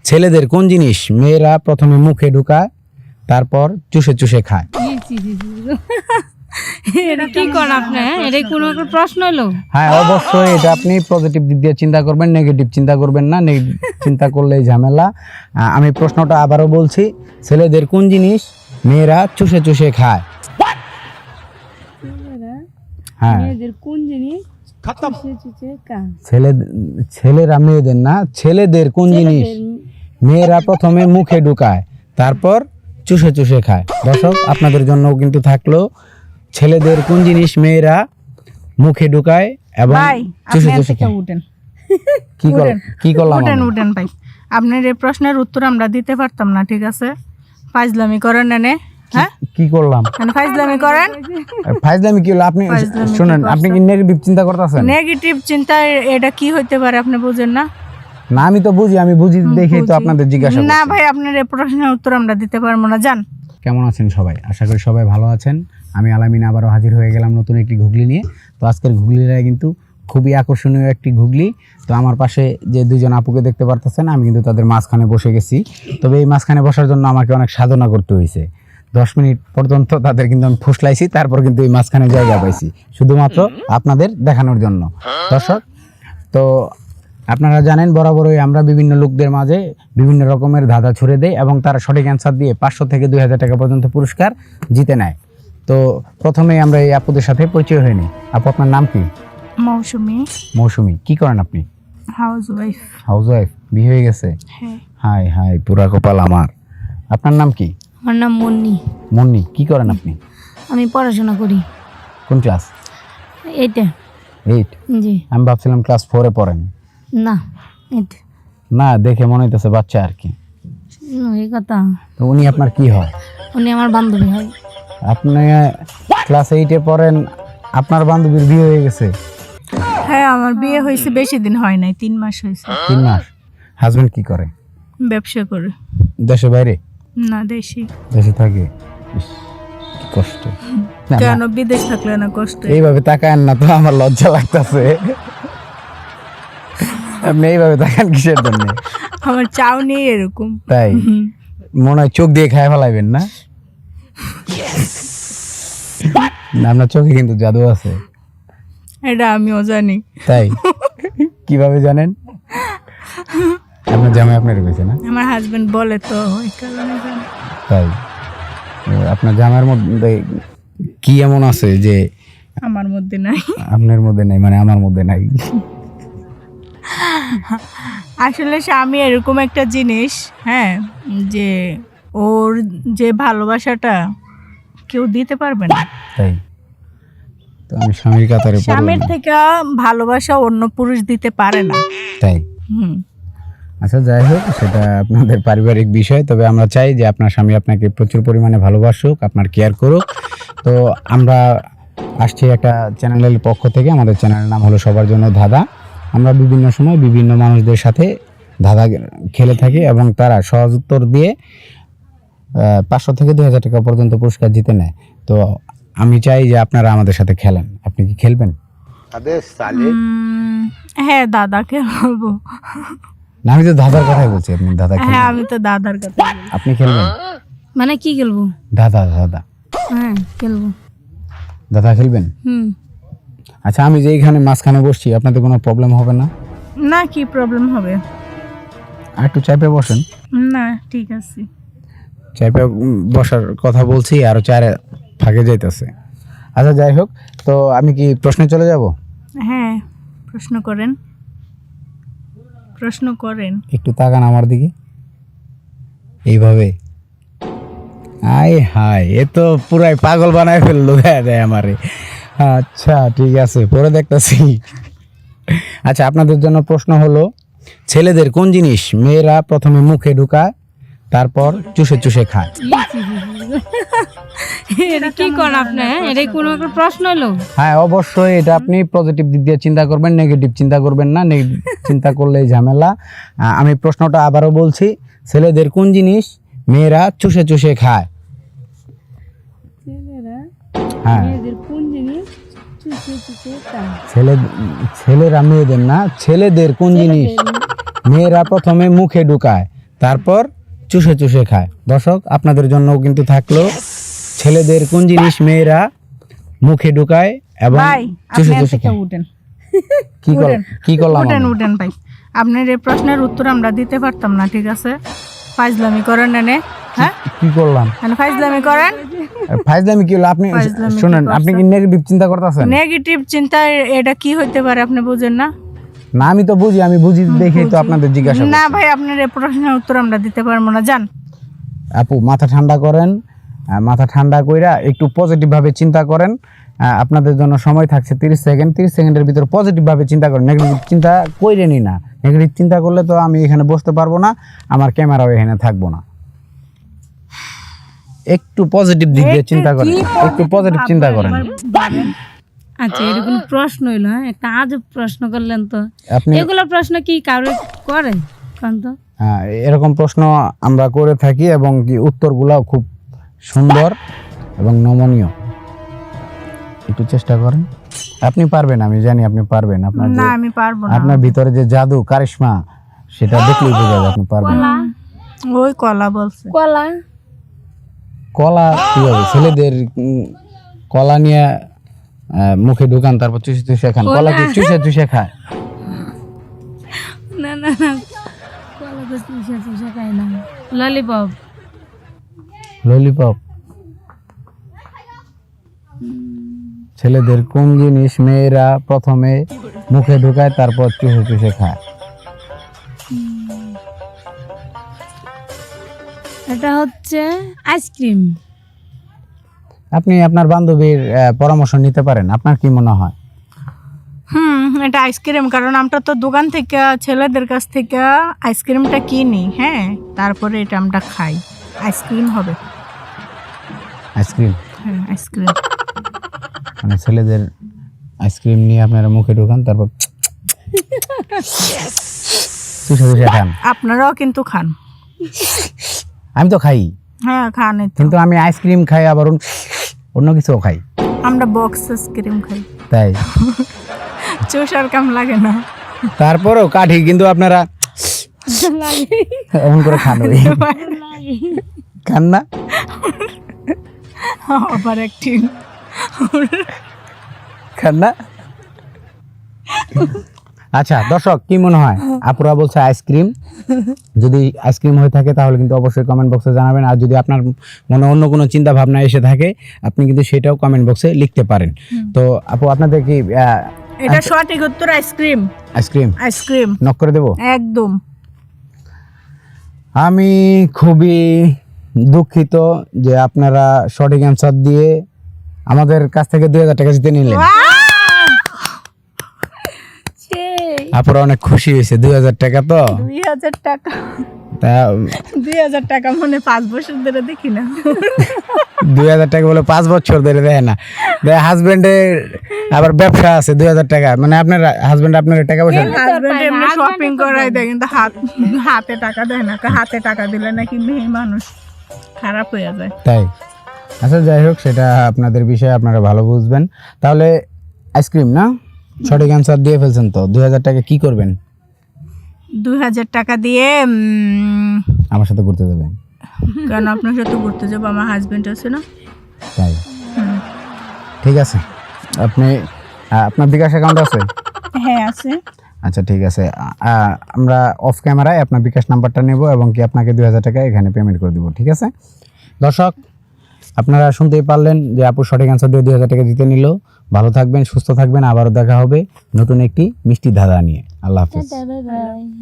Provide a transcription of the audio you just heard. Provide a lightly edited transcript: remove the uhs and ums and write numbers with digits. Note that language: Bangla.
ছেলেদের কোন জিনিস মেয়েরা প্রথমে মুখে ঢুকায় তারপর চুষে চুষে খায়? এটা কি কোন আপনি? এটা কোনো একটা প্রশ্ন হলো? হ্যাঁ অবশ্যই, এটা আপনি পজিটিভ দিক দিয়ে চিন্তা করবেন, নেগেটিভ চিন্তা করবেন না। চিন্তা করলেই ঝামেলা। আমি প্রশ্নটা আবারও বলছি, ছেলেদের কোন জিনিস মেয়েরা চুষে চুষে খায়? হ্যাঁ, মেয়েদের কোন জিনিস ছেলেরা মেয়েদের না, ছেলেদের কোন জিনিস মেয়েরা প্রথমে মুখে ঢুকায় তারপর চুষে চুষে খায়? দর্শক আপনাদের জন্য কিন্তু থাকলো, ছেলেদের কোন জিনিস মেয়েরা মুখে ঢুকায় এবং চুষে চুষে খায়? কি করলাম উঠেন ভাই, আপনার এই প্রশ্নের উত্তর আমরা দিতে পারতাম না, ঠিক আছে? ফাজলামি করেন না। হ্যাঁ, কি করলাম? ফাজলামি করেন। ফাজলামি কি হলো? আপনি শুনেন, আপনি কি নেগেটিভ চিন্তা করতেছেন? নেগেটিভ চিন্তা এটা কি হইতে পারে আপনি বুঝেন না? না আমি তো বুঝি, আমি বুঝি দেখেই তো আপনাদের জিজ্ঞাসা না করছি। ভাই, আপনার এই প্রশ্নের উত্তর আমরা দিতে পারবো না, জান। কেমন আছেন সবাই? আশা করি সবাই ভালো আছেন। আমি আলামিন আবারও হাজির হয়ে গেলাম নতুন একটি ঘুগলি নিয়ে। তো আজকের ঘুগলিটা কিন্তু খুবই আকর্ষণীয় একটি ঘুগলি। তো আমার পাশে যে দুজন আপুকে দেখতে পারতেছেন, আমি কিন্তু তাদের মাঝখানে বসে গেছি। তবে এই মাঝখানে বসার জন্য আমাকে অনেক সাধনা করতে হয়েছে। 10 মিনিট পর্যন্ত তাদের কিন্তু আমি ফুসলাইছি, তারপর কিন্তু এই মাঝখানে জায়গা পাইছি শুধুমাত্র আপনাদের দেখানোর জন্য। দর্শক, তো আপনারা জানেন বরাবরই আমরা বিভিন্ন লোকদের মাঝে বিভিন্ন রকমের ধাঁধা ছুড়ে দেই এবং তারা সঠিক অ্যান্সার দিয়ে 500 থেকে 2000 টাকা পর্যন্ত পুরস্কার জিতে নেয়। তো প্রথমেই আমরা এই আপুদের সাথে পরিচয় হয়ে নিই। আপু, আপনার নাম কি? মৌসুমী। মৌসুমী, কি করেন আপনি? হাউসওয়াইফ। হাউসওয়াইফ, বিয়ে হয়ে গেছে? হ্যাঁ। হাই হাই, পুরা কপাল আমার। আপনার নাম কি? আমার নাম মুন্নি। মুন্নি, কি করেন আপনি? আমি পড়াশোনা করি। কোন ক্লাস? 8 জি। আমি ভাবছিলাম ক্লাস 4-এ পড়েন। না, 8। না, দেখে মনে হইতেছে বাচ্চা আর কি। এই কথা। তো উনি আপনার কি হয়? উনি আমার বান্ধবী হয়। আপনি ক্লাস 8-এ পড়েন, আপনার বান্ধবীর বিয়ে হয়ে গেছে? হ্যাঁ, আমার বিয়ে হয়েছে, বেশি দিন হয় নাই, 3 মাস হয়েছে। 3 মাস। হাজবেন্ড কি করে? ব্যবসা করে। দেশে বাইরে? না, দেশি। দেশে থাকে? ইস, কি কষ্ট। না, না, কেন বিদেশ থাকলে না কষ্ট? এইভাবে তাকান না তো, আমার লজ্জা লাগতেছে। আপনি এইভাবে তাকান কিসের জন্য? আমার চাও নেই এরকম। তাই মনে হয় চোখ দিয়ে খায় ফেলাইবেন না? না, আপনার চোখে কিন্তু জাদু আছে। এটা আমিও জানি। তাই কিভাবে জানেন? আপনার জামাই আপনার কইছে না? আমার হাজবেন্ড বলে তো, ওই কারণে জানি। তাই আপনার জামাইয়ের মধ্যে কি এমন আছে যে আমার মধ্যে নাই? আপনার মধ্যে নাই মানে আমার মধ্যে নাই? আসলে স্বামী এরকম একটা জিনিস, হ্যাঁ, যে ওর যে ভালোবাসাটা কেউ দিতে পারবে না। তাই তো আমি স্বামীর কাতারে পড়লাম। স্বামীর থেকে ভালোবাসা অন্য পুরুষ দিতে পারে না। তাই হুম। আচ্ছা, যাই হোক, সেটা আপনাদের পারিবারিক বিষয়। তবে আমরা চাই যে আপনার স্বামী আপনাকে প্রচুর পরিমাণে ভালোবাসুক, আপনার কেয়ার করুক। তো আমরা আসছি একটা চ্যানেলের পক্ষ থেকে। আমাদের চ্যানেলের নাম হলো সবার জন্য ধাঁধা। আমরা বিভিন্ন সময় বিভিন্ন মানুষদের সাথে ধাঁধা খেলে থাকি এবং তারা সহজ উত্তর দিয়ে 500 থেকে 2000 টাকা পর্যন্ত পুরস্কার জিতে নেয়। তো আমি চাই যে আপনারা আমাদের সাথে খেলেন। আপনি কি খেলবেন? হ্যাঁ, দাদাকে বলবো। না, আমি তো দাদার কথাই বলছি। আপনি দাদা হ্যাঁ, খেলবেন? আমি তো দাদার কথা বলি। আপনি খেলবেন? মানে কি খেলবো? দাদা দাদা হ্যাঁ, খেলবো। দাদা খেলবেন? হুম। আচ্ছা, আমি যে এইখানে মাঝখানে বসছি, আপনাদের কোনো প্রবলেম হবে না? না, কি প্রবলেম হবে? আর একটু চাইপে বসেন। না, ঠিক আছে। চাইপে বসার কথা বলছি, আরো চারে ফাঁকে যাইতেছে। আচ্ছা, যাই হোক, তো আমি কি প্রশ্নে চলে যাব? হ্যাঁ, প্রশ্ন করেন। প্রশ্ন করেন। একটু তাকান আমার দিকে এইভাবে। আয় হায়, এ তো পুরাই পাগল বানায় ফেললো দেয় আমারে। আচ্ছা ঠিক আছে, পরে দেখতেছি। আচ্ছা, আপনাদের জন্য প্রশ্ন হলো, ছেলেদের কোন জিনিস মেয়েরা প্রথমে মুখে ঢুকায় তারপর চুষে চুষে খায়? এটা কি কোন আপনি? এটা কোনো একটা প্রশ্ন হলো? হ্যাঁ অবশ্যই, এটা আপনি পজিটিভ দিক দিয়ে চিন্তা করবেন, নেগেটিভ চিন্তা করবেন না। চিন্তা করলেই ঝামেলা। আমি প্রশ্নটা আবারও বলছি, ছেলেদের কোন জিনিস মেয়েরা চুষে চুষে খায়? হ্যাঁ, কোন জিনিস চুষে চুষে খায়? ছেলেরা মেয়েদের না, ছেলেদের কোন জিনিস মেয়েরা প্রথমে মুখে ঢুকায় তারপর চুষে চুষে খায়। দর্শক আপনাদের জন্যও কিন্তু থাকলো ছেলেদের কোন জিনিস মেয়েরা মুখে ঢুকায় এবং ভাই চুষে আপনি চুষে থেকে খায়। উঠেন কি করলাম উঠেন আমি? উঠেন ভাই, আপনার এই প্রশ্নের উত্তর আমরা দিতে পারতাম না, ঠিক আছে? ফাইজলামি করেন এনে, হ্যাঁ কি করলাম? মানে ফাইজলামি করেন। ফাইজলামি কি হলো? আপনি ফাইজলামি কি শুনেন, করছেন? আপনি কি নেগেটিভ চিন্তা করতেছেন? নেগেটিভ চিন্তা এটা কি হইতে পারে আপনি বুঝেন না? না আমি তো বুঝি, আমি বুঝি দেখেই তো আপনাদের জিজ্ঞাসা না করছি। ভাই আপনার এই প্রশ্নের উত্তর আমরা দিতে পারবো না, জান। আপু মাথা ঠান্ডা করেন, মাথা ঠান্ডা কইরা একটু পজিটিভ ভাবে চিন্তা করেন। আপনাদের জন্য সময় থাকছে 30 সেকেন্ড। 30 সেকেন্ডের ভিতর পজিটিভ ভাবে চিন্তা করেন, নেগেটিভ চিন্তা কইরেনই না। নেগেটিভ চিন্তা করলে তো আমি এখানে বসতে পারবো না, আমার ক্যামেরাও এখানে থাকবো না। একটু পজিটিভ দিক দিয়ে চিন্তা করেন, একটু পজিটিভ চিন্তা করেন। আচ্ছা এরকম প্রশ্ন হইলো, হ্যাঁ একটা আজব প্রশ্ন করলেন তো। আপনি এগুলো প্রশ্ন কি কারো করে কারণ তো এরকম প্রশ্ন আমরা করে থাকি এবং কি উত্তরগুলো খুব সুন্দর এবং নমনীয়। একটু চেষ্টা করেন, আপনি পারবেন, আমি জানি আপনি পারবেন। আপনার না যে আমি পারবো না। আপনার ভিতরে যে জাদু কারিশমা সেটা দেখলেই বোঝা যায় আপনি পারবেন। ওই কলা বলছে। কলা কলা কি হবে? ছেলেদের কলা নিয়ে মুখে ঢুকান, তারপর চুষে চুষে খান। কলা কি চুষে চুষে খায়? না না না, কলা তো চুষে চুষে খায় না। Lollipop lollipop. ছেলেদের কোন জিনিস মেয়েরা প্রথমে মুখে ঢুকায় তারপর চুষে চুষে খায়? এটা হচ্ছে আইসক্রিম। আপনি আপনার বান্ধবীর পরামর্শ নিতে পারেন, আপনার কি মনে হয়? এটা আইসক্রিম, কারণ আমরা তো দোকান থেকে ছেলেদের কাছ থেকে আইসক্রিমটা কিনি, হ্যাঁ, তারপরে এটা আমরা খাই। আইসক্রিম হবে। আইসক্রিম হ্যাঁ আইসক্রিম। মানে ছেলেদের আইসক্রিম নিয়ে আপনারা মুখে ঢুকান, তারপর চুষে চুষে খান। আপনারাও কিন্তু খান। আমি তো খাই, হ্যাঁ খান। এই তো। কিন্তু আমি আইসক্রিম খাই, আবার অন্য কিছুও খাই। আমরা বক্স আইসক্রিম খাই, তাই চোষার কাম লাগে না। তারপরেও কাঠি, কিন্তু আপনারা এমন করে খান, ওই খান না? আবার একটি খান না? আচ্ছা দর্শক, কি মনে হয়? আপুরা বলছে আইসক্রিম। যদি আইসক্রিম হয়ে থাকে তাহলে কিন্তু অবশ্যই কমেন্ট বক্সে জানাবেন। আর যদি আপনার মনে অন্য কোনো চিন্তা ভাবনা এসে থাকে আপনি কিন্তু সেটাও কমেন্ট বক্সে লিখতে পারেন। তো আপু আপনাদের কি এটা সঠিক উত্তর আইসক্রিম। আইসক্রিম আইসক্রিম নক করে দেবো? একদম। আমি খুবই দুঃখিত যে আপনারা সঠিক অ্যান্সার দিয়ে আমাদের কাছ থেকে 2000 টাকা জিতে নিলেন। আপুরা অনেক খুশি হয়েছে, 2000 টাকা তো। 2000 টাকা, তা 2000 টাকা মনে 5 বছর ধরে দেখি না। 2000 টাকা বলে 5 বছর ধরে দেয় না। হাজবেন্ডের আবার ব্যবসা আছে, 2000 টাকা মানে আপনার হাজবেন্ড আপনার টাকা পয়সা হাজবেন্ড এমনি শপিং করাই দেয়, কিন্তু হাতে টাকা দেয় না। হাতে টাকা দিলে নাকি মেয়ে মানুষ খারাপ হয়ে যায়। তাই। আচ্ছা যাই হোক, সেটা আপনাদের বিষয়ে আপনারা ভালো বুঝবেন। তাহলে আইসক্রিম না, সঠিক অ্যান্সার দিয়ে ফেলছেন তো। 2000 টাকা কি করবেন? 2000 টাকা দিয়ে আমার সাথে ঘুরতে যাবেন। কেন আপনার সাথে ঘুরতে যাবো? আমার হাজবেন্ড আছে না। তাই ঠিক আছে। আপনি আপনার বিকাশ অ্যাকাউন্ট আছে? হ্যাঁ আছে। আচ্ছা ঠিক আছে, আমরা অফ ক্যামেরায় আপনার বিকাশ নাম্বারটা নেব এবং কি আপনাকে 2000 টাকা এখানে পেমেন্ট করে দেবো, ঠিক আছে? দর্শক আপনারা শুনতেই পারলেন যে আপু সঠিক অ্যান্সার দিয়ে 2000 টাকা জিতে নিল। ভালো থাকবেন, সুস্থ থাকবেন, আবারও দেখা হবে নতুন একটি মিষ্টি ধাঁধা নিয়ে। আল্লাহ হাফেজ।